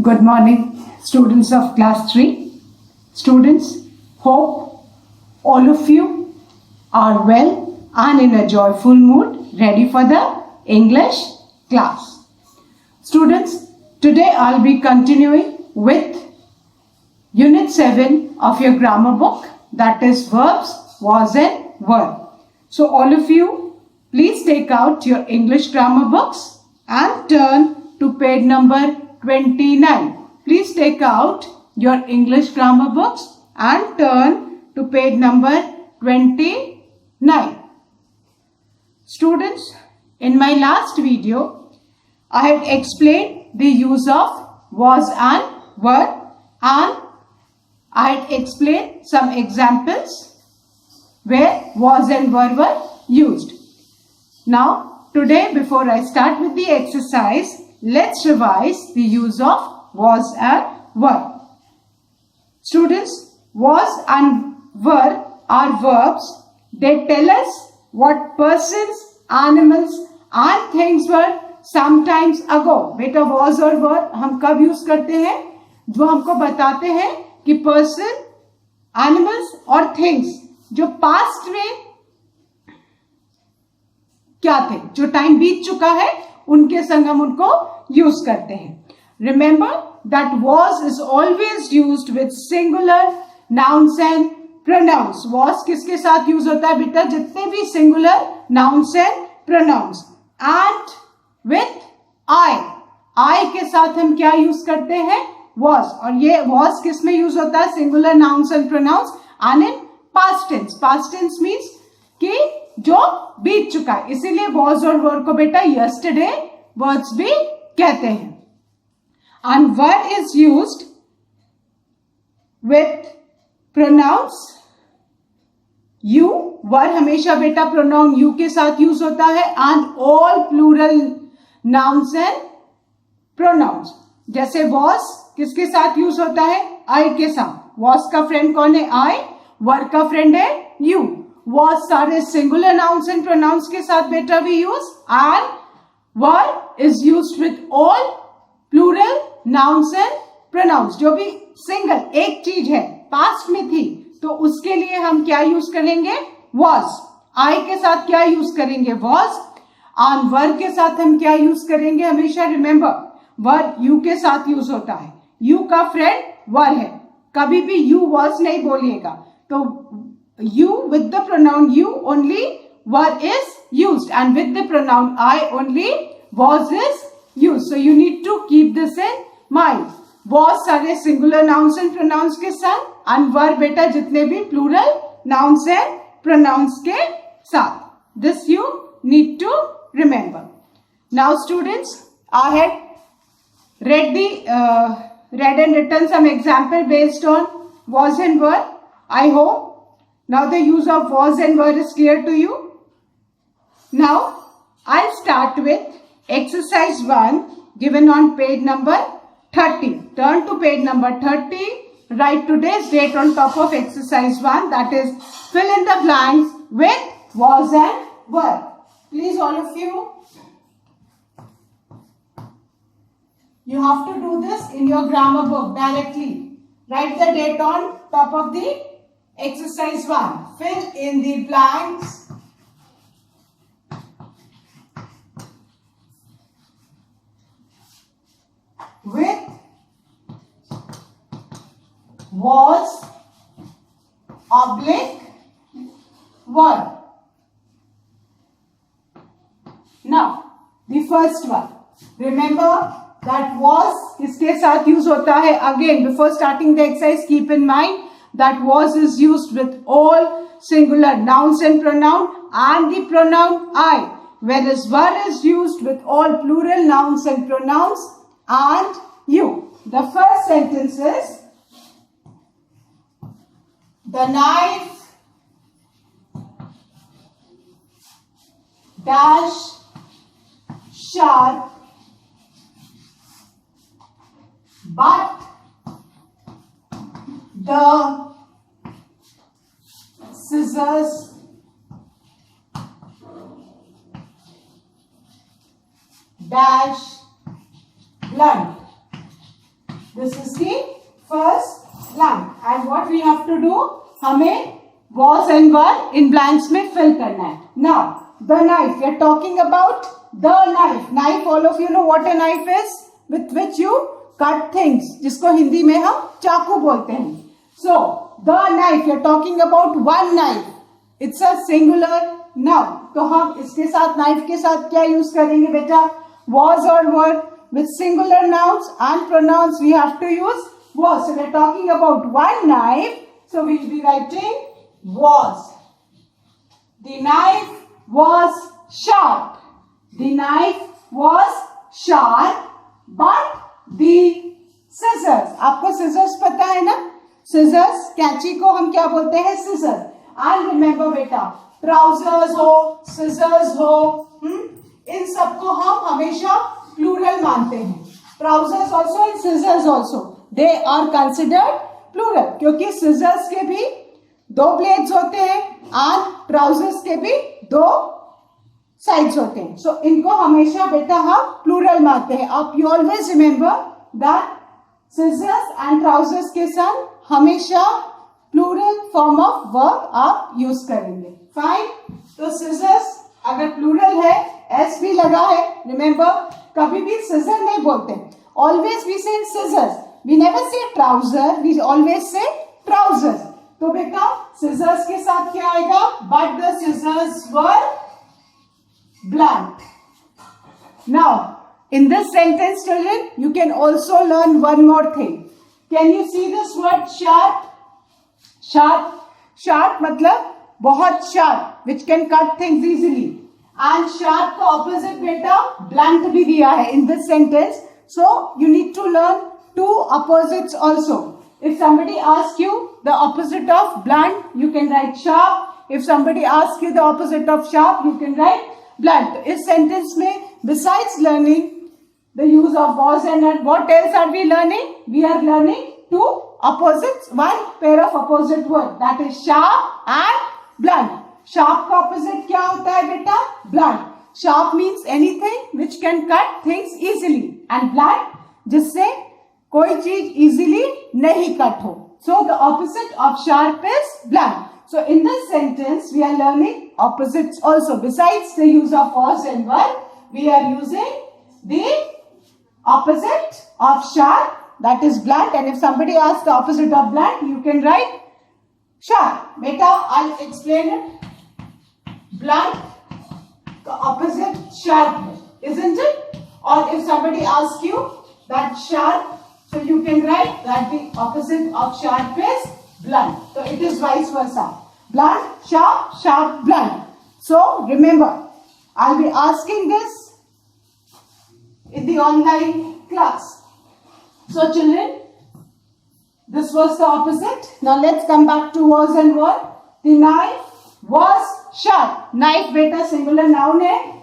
Good morning, students of class 3. Students, hope all of you are well and in a joyful mood, ready for the English class. Students, today I'll be continuing with Unit 7 of your grammar book, that is verbs, was and were. So all of you, please take out your English grammar books and turn to page number 29. Please take out your English grammar books and turn to page number 29. Students, in my last video, I had explained the use of was and were, and I had explained some examples where was and were used. Now, today before I start with the exercise, let's revise the use of was and were. Students, was and were are verbs. They tell us what persons, animals and things were sometimes ago. बेटा was और were हम कब use करते हैं? जो हमको बताते हैं कि person, animals और things जो past में क्या थे, जो टाइम बीत चुका है उनके संग हम उनको यूज करते हैं. Remember that was is always used with singular nouns and pronouns. Was किसके साथ यूज होता है बेटा? जितने भी singular nouns and pronouns. And with I के साथ हम क्या यूज करते हैं? वॉज. और ये वॉज किस में यूज होता है? Singular nouns and pronouns and in past tense. Past tense means कि जो बीत चुका है, इसीलिए वॉज और वर को बेटा यस्टरडे वर्ड्स भी कहते हैं. And were is used with pronouns you. Were हमेशा बेटा प्रोनाउन यू के साथ यूज होता है. And all plural nouns and pronouns. जैसे वॉज किसके साथ यूज होता है? आई के साथ. वॉज का फ्रेंड कौन है? आई. वर का फ्रेंड है यू. was सारे सिंगुलर नाउन्स एंड प्रोनाउंस के साथ बेटा भी use. And were is used with all plural nouns and pronouns. जो भी सिंगल एक चीज है पास्ट में थी तो उसके लिए हम क्या यूज करेंगे? was. आई के साथ क्या यूज करेंगे? was. एंड वर के साथ हम क्या यूज करेंगे? हमेशा रिमेंबर वर यू के साथ यूज होता है. यू का फ्रेंड वर है. कभी भी यू was नहीं बोलिएगा. तो you with the pronoun you only were is used, and with the pronoun I only was is used. So you need to keep this in mind. Was सारे singular nouns and pronouns के साथ, and were बेटा जितने भी plural nouns and pronouns के साथ. This you need to remember. Now students, I had read and written some example based on was and were. I hope now the use of was and were is clear to you. Now I'll start with exercise 1 given on page number 30. Turn to page number 30. Write today's date on top of exercise 1. That is, fill in the blanks with was and were. Please all of you. You have to do this in your grammar book directly. Write the date on top of the exercise 1. Fill in the blanks with was oblique were. Now, the first one. Remember that was किसके साथ use होता है? Again, before starting the exercise, keep in mind that was is used with all singular nouns and pronoun and the pronoun I, whereas were is used with all plural nouns and pronouns and you. The first sentence is, the knife dash sharp but the scissors dash blunt. This is the first line. And what we have to do? हमें was and were in blanks में fill करना है. Now, the knife. We are talking about the knife. Knife, all of you know what a knife is? With which you cut things. जिसको हिंदी में हम चाकू बोलते हैं. So, the knife. We are talking about one knife. It's a singular noun. तो हम इसके साथ knife के साथ क्या use करेंगे बेटा? Was or were. With singular nouns and pronouns we have to use was. So we are talking about one knife. So we will be writing was. The knife was sharp. The knife was sharp. But the scissors. आपको scissors पता है ना? Scissors, कैंची को हम क्या बोलते हैं? Scissors. And remember बेटा, trousers हो, scissors हो, इन सबको हम हमेशा plural मानते हैं. Trousers also and scissors also. They are considered plural. क्योंकि scissors के भी दो blades होते हैं और trousers के भी दो sides होते हैं. So इनको हमेशा बेटा हम plural मानते हैं. आप you always remember that scissors and trousers के साथ हमेशा plural form of verb आप use करेंगे. Fine. तो scissors अगर plural है, s भी लगा है. Remember, कभी भी scissor नहीं बोलते. Always we say scissors. We never say trouser. We always say trousers. तो बेटा scissors के साथ क्या आएगा? But the scissors were blunt. Now, in this sentence, children, you can also learn one more thing. Can you see this word sharp? Sharp. Sharp मतलब बहुत sharp, which can cut things easily. And sharp का opposite बेटा blunt भी दिया है in this sentence. So you need to learn two opposites also. If somebody asks you the opposite of blunt, you can write sharp. If somebody asks you the opposite of sharp, you can write blunt. इस sentence में besides learning the use of was and what else are we learning? We are learning two opposites, one pair of opposite word, that is sharp and blunt. Sharp का opposite क्या होता है बेटा? Blunt. Sharp means anything which can cut things easily, and blunt जिससे कोई चीज easily नहीं cut हो. So the opposite of sharp is blunt. So in this sentence we are learning opposites also. Besides the use of was and were, we are using the opposite of sharp, that is blunt. And if somebody asks the opposite of blunt, you can write sharp. Beta, I'll explain it. Blunt, the opposite sharp, isn't it? Or if somebody asks you that sharp, so you can write that the opposite of sharp is blunt. So it is vice versa. Blunt, sharp, sharp, blunt. So remember, I'll be asking this in the online class. So children, this was the opposite. Now let's come back to was and were. The knife was sharp. Knife beta singular noun hai.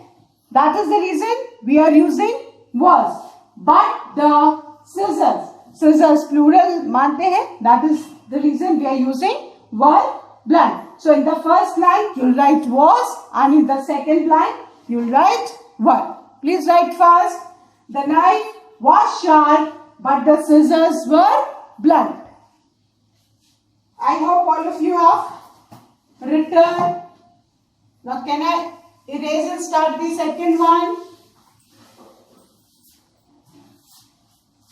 That is the reason we are using was. But the scissors plural mante hai. That is the reason we are using were blunt. So in the first line you'll write was, and in the second line you'll write were. Please write fast. The knife was sharp, but the scissors were blunt. I hope all of you have written. Now can I erase and start the second one?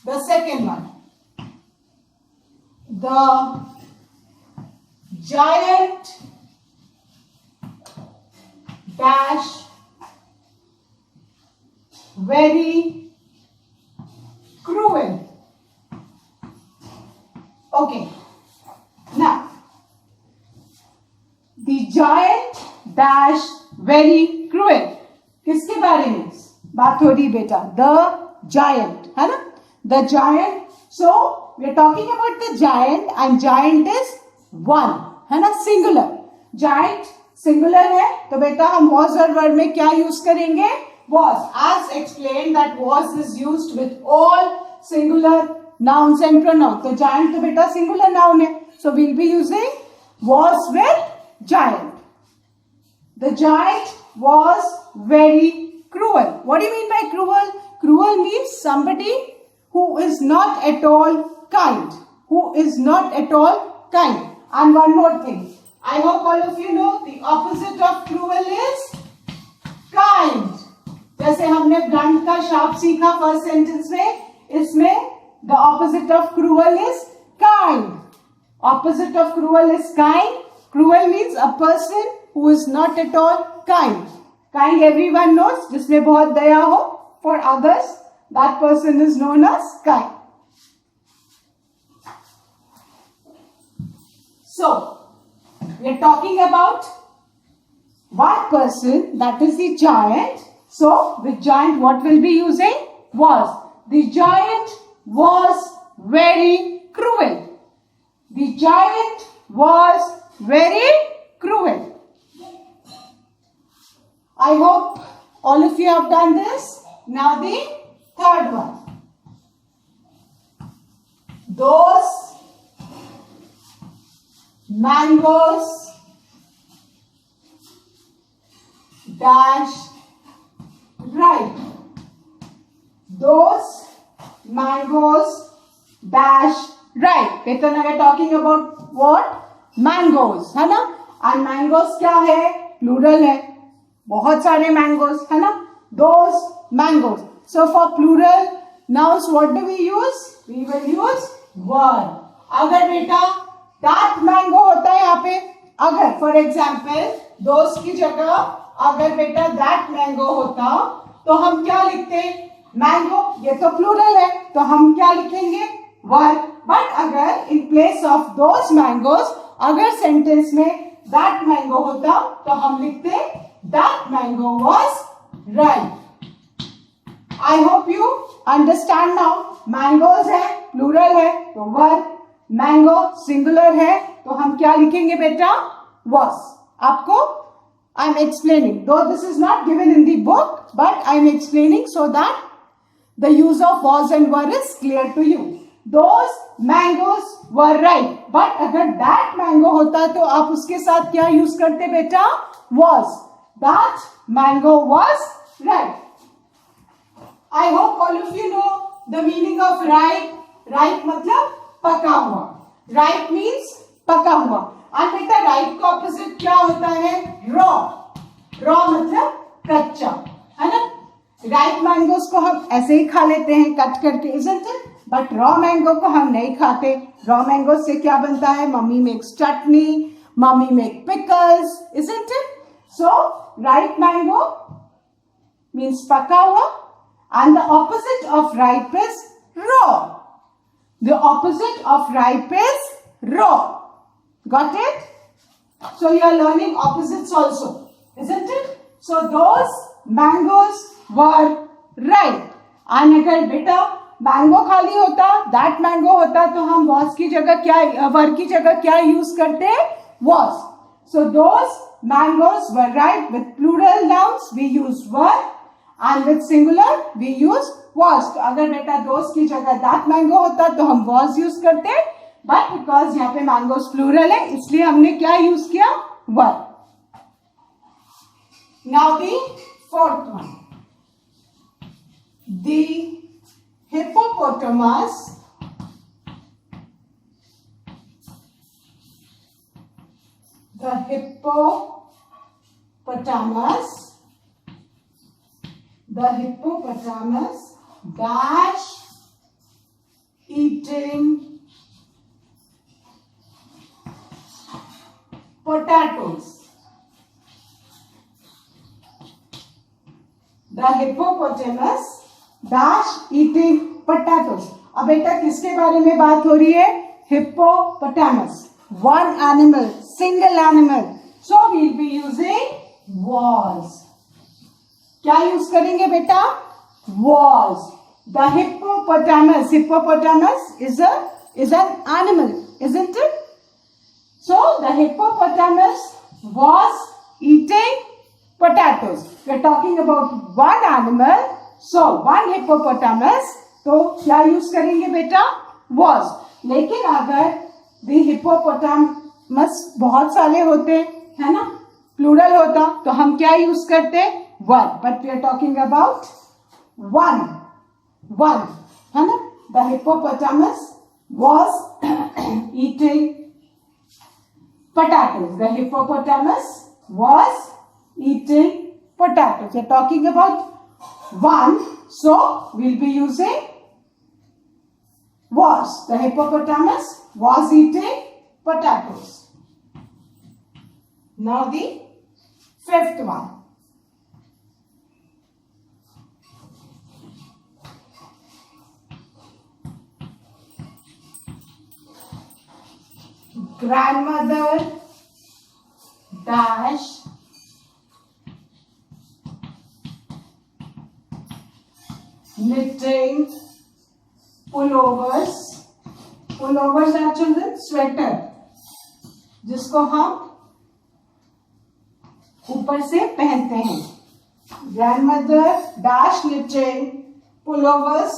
The second one. The giant dash very cruel. Okay. Now, the giant dash very cruel. किसके बारे में बात हो रही बेटा? The giant, है ना? The giant. So we are talking about the giant, and giant is one, है ना? Singular. Giant singular है, तो बेटा हम was और were में क्या use करेंगे? Was. As explained that was is used with all singular nouns and pronouns. तो giant तो बेटा singular noun है, so we'll be using was with giant. The giant was very cruel. What do you mean by cruel? Cruel means somebody who is not at all kind. Who is not at all kind. And one more thing. I hope all of you know the opposite of cruel is kind. जैसे हमने blunt का sharp सीखा first sentence में, इसमें the opposite of cruel is kind. Opposite of cruel is kind. Cruel means a person who is not at all kind. Kind everyone knows, जिसमें बहुत दया हो for others, that person is known as kind. So, we are talking about one person, that is the giant. So, with giant what will be using? Was. The giant was very cruel. The giant was very cruel. I hope all of you have done this. Now the third one. Those mangoes dash ripe. Those mangoes dash ripe. Ketan, we are talking about what? Mangoes, है ना? And mangoes क्या है? Plural है. बहुत सारे mangoes, है ना? Those mangoes. So for plural nouns, what do we use? We will use were. अगर बेटा that mango होता है यहाँ पे, अगर for example those की जगह अगर बेटा that mango होता तो हम क्या लिखते? Mango, ये तो plural है तो हम क्या लिखेंगे? Were. But अगर in place of those mangoes अगर sentence में that mango होता तो हम लिखते that mango was ripe. I hope you understand now. Mangoes है plural है तो were. Mango singular है तो हम क्या लिखेंगे बेटा? Was. आपको I am explaining. Though this is not given in the book, but I am explaining so that the use of was and were is clear to you. Those mangoes were ripe. But अगर that mango होता तो आप उसके साथ क्या use करते बेटा? Was. That mango was ripe. I hope all of you know the meaning of ripe. Ripe मतलब पका हुआ. Ripe means पका हुआ. और बेटा ripe का opposite क्या होता है? Raw. Raw मतलब कच्चा, है ना? Ripe mangoes को हम ऐसे ही खा लेते हैं कट करके, isn't it? But raw mango को हम नहीं खाते. Raw mango से क्या बनता है? Mummy makes chutney, mummy make pickles, isn't it? So ripe mango means पका हुआ, and the opposite of ripe is raw. The opposite of ripe is raw. Got it? So you are learning opposites also, isn't it? So those mangoes were ripe. And अगर बेटा mango खाली होता, that mango होता तो हम was की जगह क्या, were की जगह क्या use करते? Was. So those mangoes were ripe. With plural nouns we use were, and with singular we use was. तो अगर बेटा those की जगह that mango होता तो हम was use करते, but because यहाँ पे mangoes plural है इसलिए हमने क्या use किया? Were. Now the fourth one. The hippopotamus dash eating potatoes. The hippopotamus dash eating potatoes. अब बेटा किसके बारे में बात हो रही है? Hippopotamus. One animal, single animal. So we'll be using was. क्या यूज करेंगे बेटा? Was. The hippopotamus. Hippopotamus is an animal, isn't it? So the hippopotamus was eating potatoes. We are talking about one animal. So one hippopotamus. तो क्या use करेंगे बेटा? Was. लेकिन अगर the hippopotamus बहुत सारे होते है ना, प्लूरल होता तो हम क्या यूज करते? Were. But we are talking about one है ना? the hippopotamus was eating potatoes. The hippopotamus was eating potatoes. We are talking about one, so we'll be using was. The hippopotamus was eating potatoes. Now the fifth one. Grandmother dash knitting pullovers. Pullovers are children sweater, जिसको हम ऊपर से पहनते हैं. Grandmother dash knitting pullovers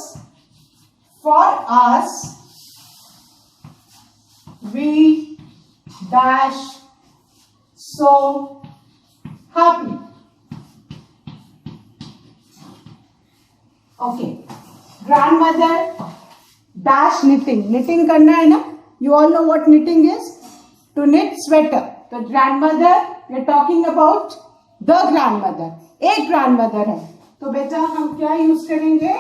for us. We dash so happy. Okay. Grandmother dash knitting. Knitting करना है ना? You all know what knitting is? To knit sweater. तो grandmother, we are talking about the grandmother. एक grandmother है. तो बेटा हम क्या यूज करेंगे?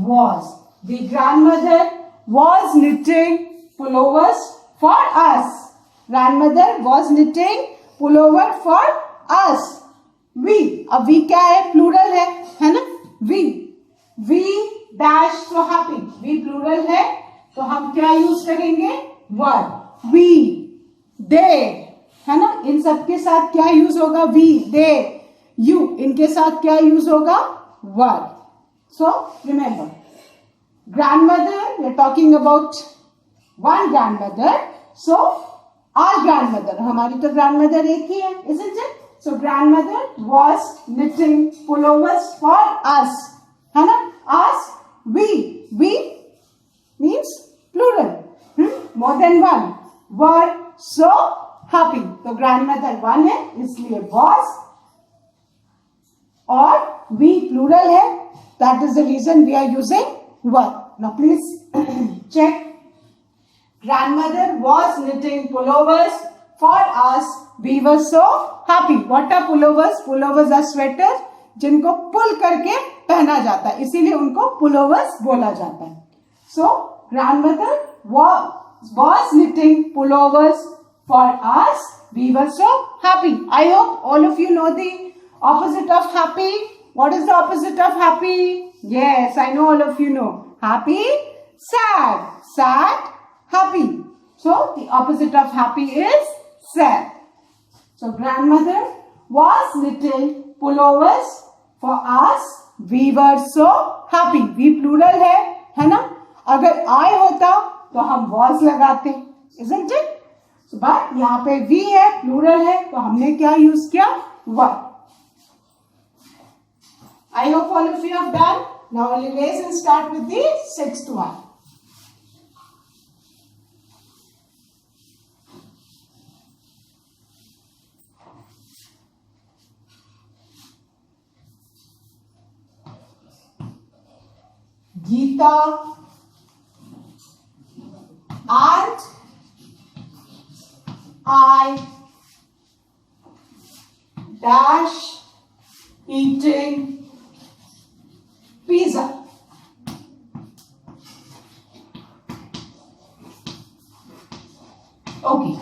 Was. The grandmother was knitting pullovers for us. Grandmother was knitting pullover for us. We. अब we क्या है? Plural है ना? We. We dash so happy. We plural है तो हम क्या यूज करेंगे? Were. We. They. है ना? इन सब के साथ क्या यूज होगा? We. They. You. इनके साथ क्या यूज होगा? Were. So remember, grandmother, we are talking about one grandmother. So our grandmother, हमारी तो grandmother एक ही है, isn't it? So grandmother was knitting pullovers for us. है ना? Us, we means plural. More than one. Were so happy. तो grandmother one है, इसलिए was. और we plural है. That is the reason we are using were. Now please check. Grandmother was knitting pullovers for us. We were so happy. What are pullovers? Pullovers are sweaters जिनको पुल करके पहना जाता है, इसीलिए उनको पुलोवर्स बोला जाता है. So grandmother was knitting pullovers for us. We were so happy. I hope all of you know the opposite of happy. What is the opposite of happy? Yes, I know all of you know. Happy, sad. Sad, happy. So the opposite of happy is sad. So grandmother was knitting pullovers for us. We were so happy. We plural है ना? अगर I होता तो हम was लगाते, isn't it? So but यहाँ पे we है, plural है, तो हमने क्या यूज किया? Were. I hope all of you have done. Now we'll erase and start with the sixth one. Geeta and I dash eating pizza. Okay.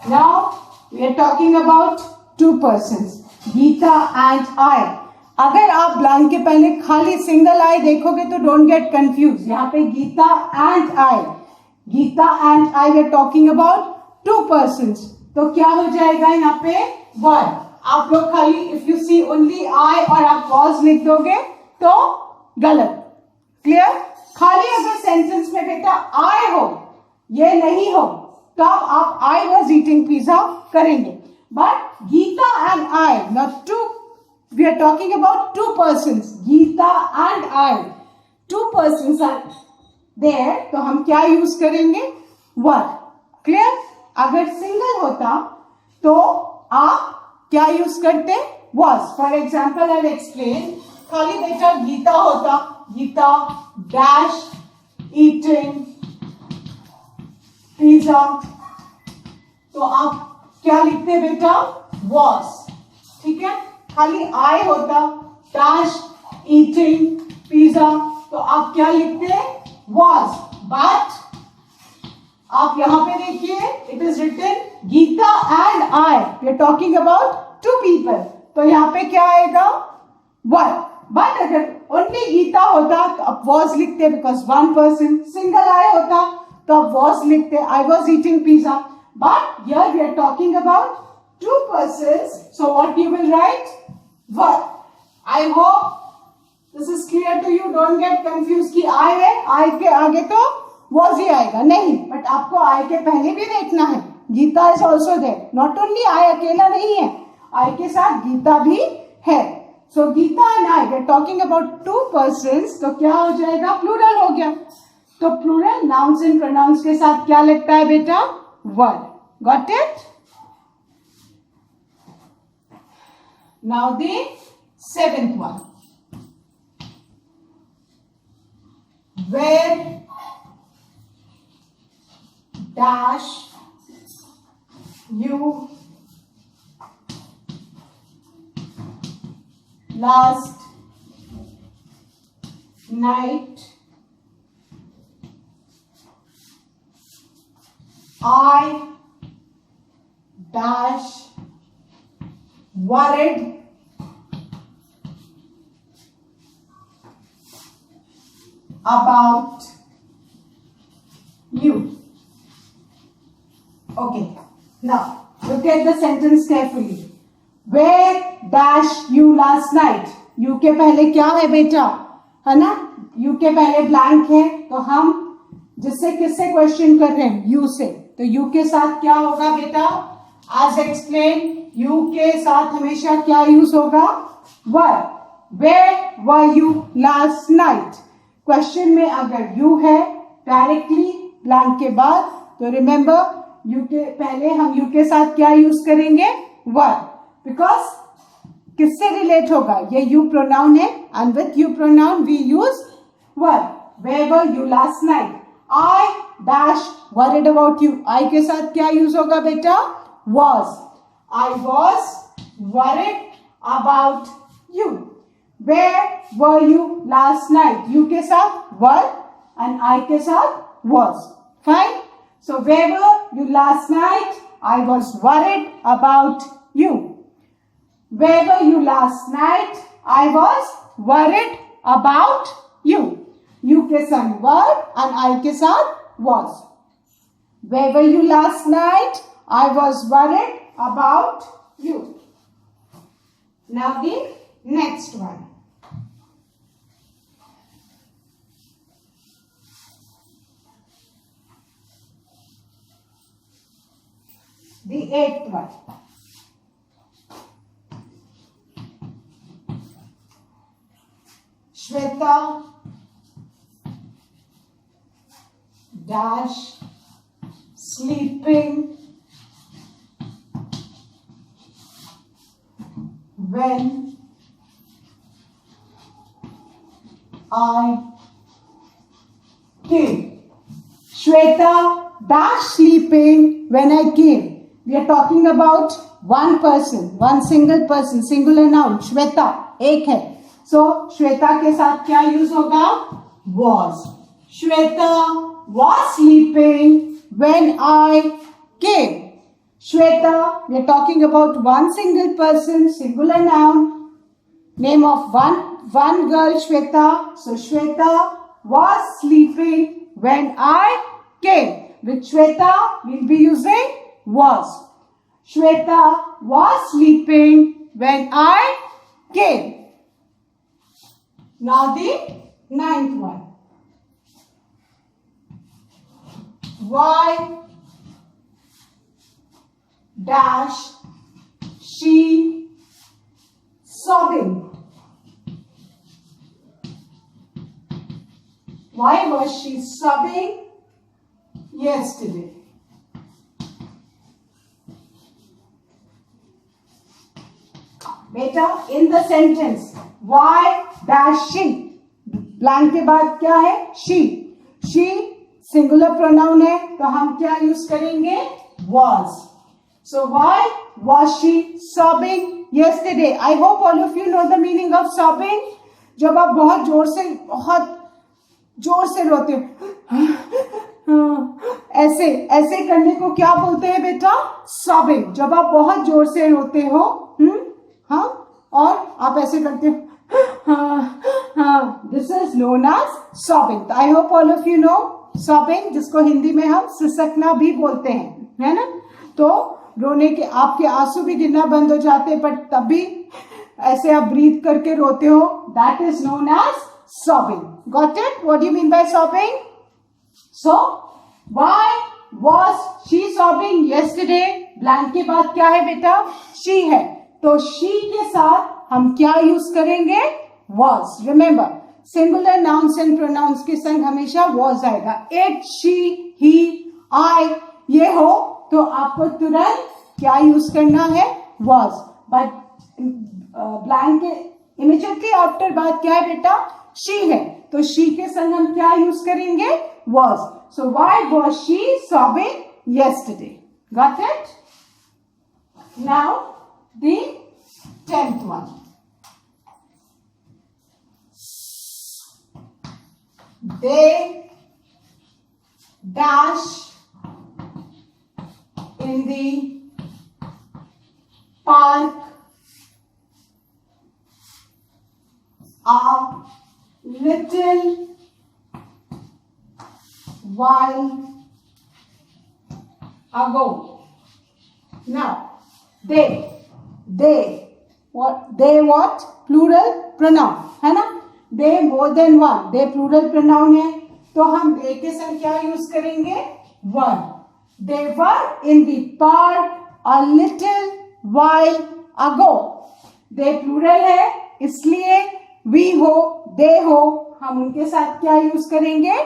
Now we are talking about two persons, Geeta and I. अगर आप blank के पहले खाली single I देखोगे तो don't get confused. यहाँ पे Geeta and I, Geeta and I we are talking about two persons, तो क्या हो जाएगा यहाँ पे? वर. आप लोग खाली if you see only I और आप वॉज लिख दोगे तो गलत. क्लियर? खाली अगर सेंटेंस में बेटा आई हो, ये नहीं हो, तो आप आई वॉज ईटिंग पिज्जा करेंगे. But Geeta and I, not to. We are talking about two persons, Geeta and I. Two persons are there, तो हम क्या यूज करेंगे? Were. Clear? अगर सिंगल होता तो आप क्या यूज करते? Was. For example, I'll explain. खाली बेटा गीता होता, गीता dash eating pizza. तो आप क्या लिखते बेटा? was. ठीक है, खाली I होता dash eating pizza, तो आप क्या लिखते? was. But आप यहां पे देखिए, it is written Geeta and I. We are talking about two people. तो यहाँ पे क्या आएगा? one. But अगर only गीता होता तो आप was लिखते because one person. Single I होता तो आप was लिखते I was eating pizza. But here we are talking about two persons. So what you will write? Were. I hope this is clear to you. Don't get confused कि I है, I के आगे तो was ही आएगा नहीं, but आपको I के पहले भी देखना है. Gita is also there. Not only I अकेला नहीं है, I के साथ गीता भी है. So Geeta and I, we are talking about two persons. तो क्या हो जाएगा? Plural हो गया. तो plural nouns and pronouns के साथ क्या लगता है बेटा? Were. Got it? Now the seventh one. Where dash you last night? I dash worried about you. Okay, now look at the sentence carefully. Where dash you last night? You के पहले क्या है बेटा? है ना? You के पहले blank है, तो हम जिससे किससे क्वेश्चन कर रहे हैं? You से. तो you के साथ क्या होगा बेटा? As explained, you के साथ हमेशा क्या यूज होगा? Were. Where were you last night? Question में अगर you है डायरेक्टली blank के बाद, तो रिमेंबर you के पहले हम you के साथ क्या यूज करेंगे? Were. Because किससे रिलेट होगा? ये you pronoun है, and with you pronoun we use were. Where were you last night? I dash worried about you. I के साथ क्या यूज होगा बेटा? Was. I was worried about you. Where were you last night? You के साथ were and I के साथ was. Fine. So where were you last night? I was worried about you. Where were you last night? I was worried about you. You के साथ were and I के साथ was. Where were you last night? I was worried about you. Now the next one. The eighth one. Shweta dash sleeping when I came. Shweta dash sleeping when I came. We are talking about one person, one single person, singular noun. Shweta एक है. So Shweta के साथ क्या use होगा? Was. Shweta was sleeping when I came. Shweta, we are talking about one single person, singular noun, name of one girl, Shweta. So Shweta was sleeping when I came. With Shweta, we'll be using was. Shweta was sleeping when I came. Now the ninth one. Why dash she sobbing? Why was she sobbing yesterday? Beta, in the sentence, why dash she? Blank के बाद क्या है? She. She singular pronoun है तो हम क्या use करेंगे? was. So why was she sobbing yesterday? I hope all of you know the meaning of sobbing. जब आप बहुत जोर से रोते हो, ऐसे ऐसे करने को क्या बोलते हैं बेटा? sobbing. जब आप बहुत जोर से रोते हो, हाँ, और आप ऐसे करते हो, this is known as sobbing. तो I hope all of you know sobbing, जिसको हिंदी में हम सिसकना भी बोलते हैं, है ना? तो रोने के आपके आंसू भी गिरना बंद हो जाते हैं, पर तब भी ऐसे आप ब्रीथ करके रोते हो, that is known as sobbing. Got it? What do you mean by sobbing? So, why was she sobbing yesterday? Blank के बाद क्या है बेटा? She है. तो she के साथ हम क्या यूज करेंगे? Was. Remember, singular nouns and pronouns के संग हमेशा was आएगा. It, she, he, I ये हो तो आपको तुरंत क्या यूज करना है? Was. But blank के immediately after बात क्या है बेटा? She है. तो she के संग हम क्या यूज करेंगे? Was. So why was she sobbing yesterday? Got it? Now the 10th one. They dash in the park a little while ago. Now, what? Plural pronoun, है ना? They more than one. They plural pronoun है, तो हम they के संग क्या use करेंगे? Were. They were in the park a little while ago. They plural है, इसलिए we हो, they हो, हम उनके साथ क्या यूज करेंगे?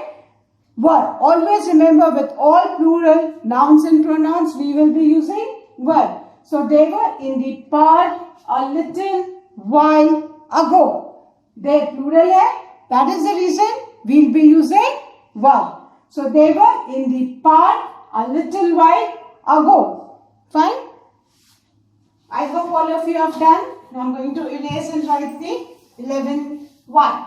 Were. Always remember, with all plural nouns and pronouns we will be using were. So they were in the park a little while ago. They plural है, that is the reason we'll be using were. So they were in the park a little while ago. Fine? I hope all of you have done. Now I'm going to erase and write the 11th one.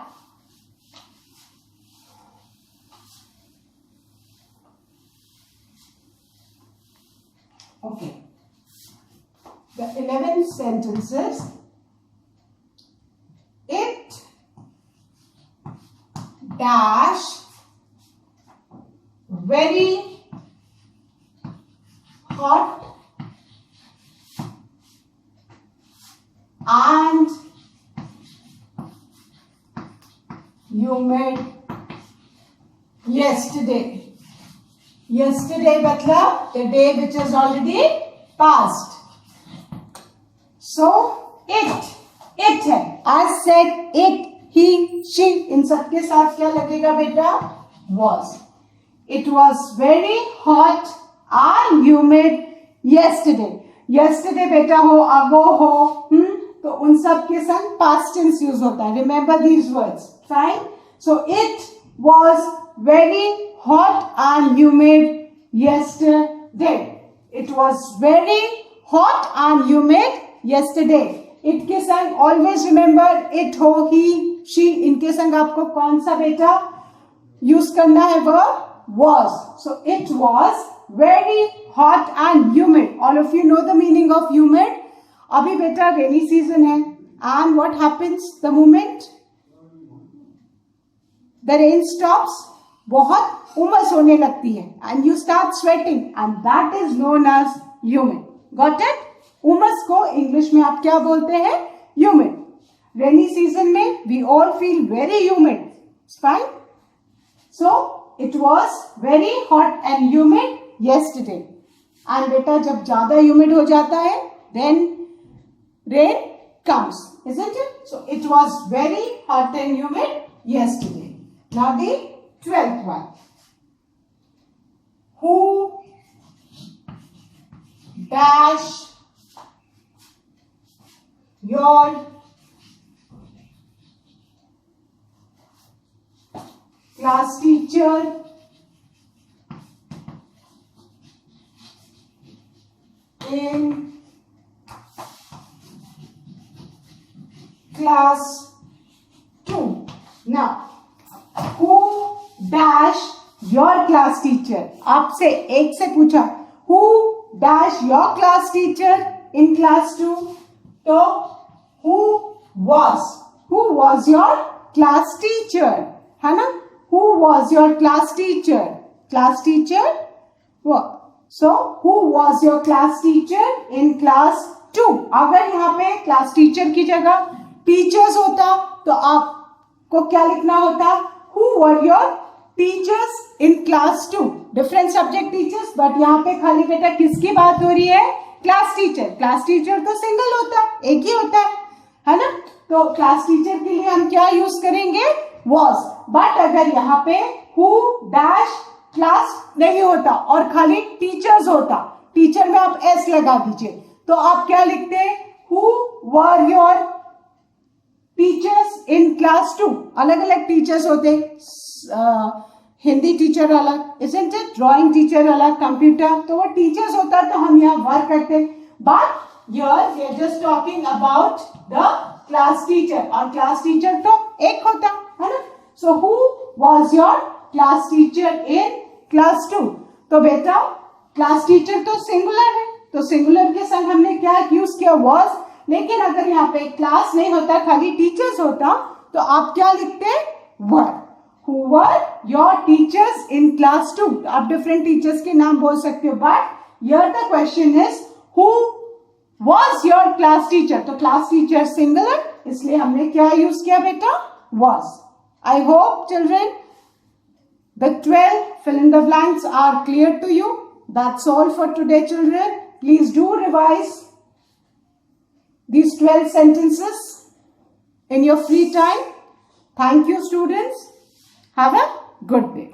Okay. The 11th sentence is, it dash very hot and humid yesterday. Yesterday मतलब the day which is already past. So it है. I said it, he, she, इन सब के साथ क्या लगेगा बेटा? Was. It was very hot and humid yesterday. Yesterday बेटा हो, ago हो, तो उन सब के संग past tense यूज होता है. Remember these words. Fine? So it was very hot and humid yesterday. It was very hot and humid yesterday. It के संग always remember it हो, he, she, इनके संग आपको कौन सा बेटा यूज करना है? verb was. So it was very hot and humid. All of you know the meaning of humid. अभी बेटा rainy season है, and what happens the moment the rain stops? बहुत उमस होने लगती है, and you start sweating, and that is known as humid. Got it? उमस को इंग्लिश में आप क्या बोलते हैं? humid. Rainy season में we all feel very humid. It's fine. So it was very hot and humid yesterday. And बेटा जब ज्यादा humid हो जाता है, then rain comes, isn't it? So it was very hot and humid yesterday. Now the 12th one. Who dash your class teacher in class 2. Now, who dash your class teacher? आपसे एक से पूछा, who dash your class teacher in class 2? तो who was your class teacher? है ना? Who was your class teacher? Class teacher? So, who was your class teacher in class 2? अगर यहाँ पे class teacher की जगह teachers होता तो आपको क्या लिखना होता? Who were your teachers in class 2? Different subject teachers, but यहाँ पे खाली बेटा किसकी बात हो रही है? Class teacher. Class teacher तो single होता है, एक ही होता है ना? तो class teacher के लिए हम क्या यूज करेंगे? Was. But अगर यहाँ पे who dash क्लास नहीं होता और खाली टीचर्स होता, टीचर में आप एस लगा दीजिए, तो आप क्या लिखते हैं? Who were your teachers in class 2? अलग अलग टीचर्स होते, हिंदी टीचर अलग, isn't it? ड्राइंग टीचर अलग, कंप्यूटर, तो वो टीचर्स होता तो हम यहाँ वर्क करते. But here we are just talking about the class teacher, और क्लास टीचर तो एक होता है ना. So who was your class teacher in class 2? तो बेटा क्लास टीचर तो सिंगुलर है, तो सिंगुलर के संग हमने क्या यूज किया? वाज. लेकिन अगर यहाँ पे क्लास नहीं होता, खाली टीचर्स होता, तो आप क्या लिखते? वर. Who were your teachers in class 2? आप डिफरेंट टीचर्स के नाम बोल सकते हो, but here the question is who was your class teacher? तो क्लास टीचर सिंगुलर, इसलिए हमने क्या यूज किया बेटा? was. I hope children the 12 fill in the blanks are clear to you. That's all for today children. Please do revise these 12 sentences in your free time. Thank you students. Have a good day.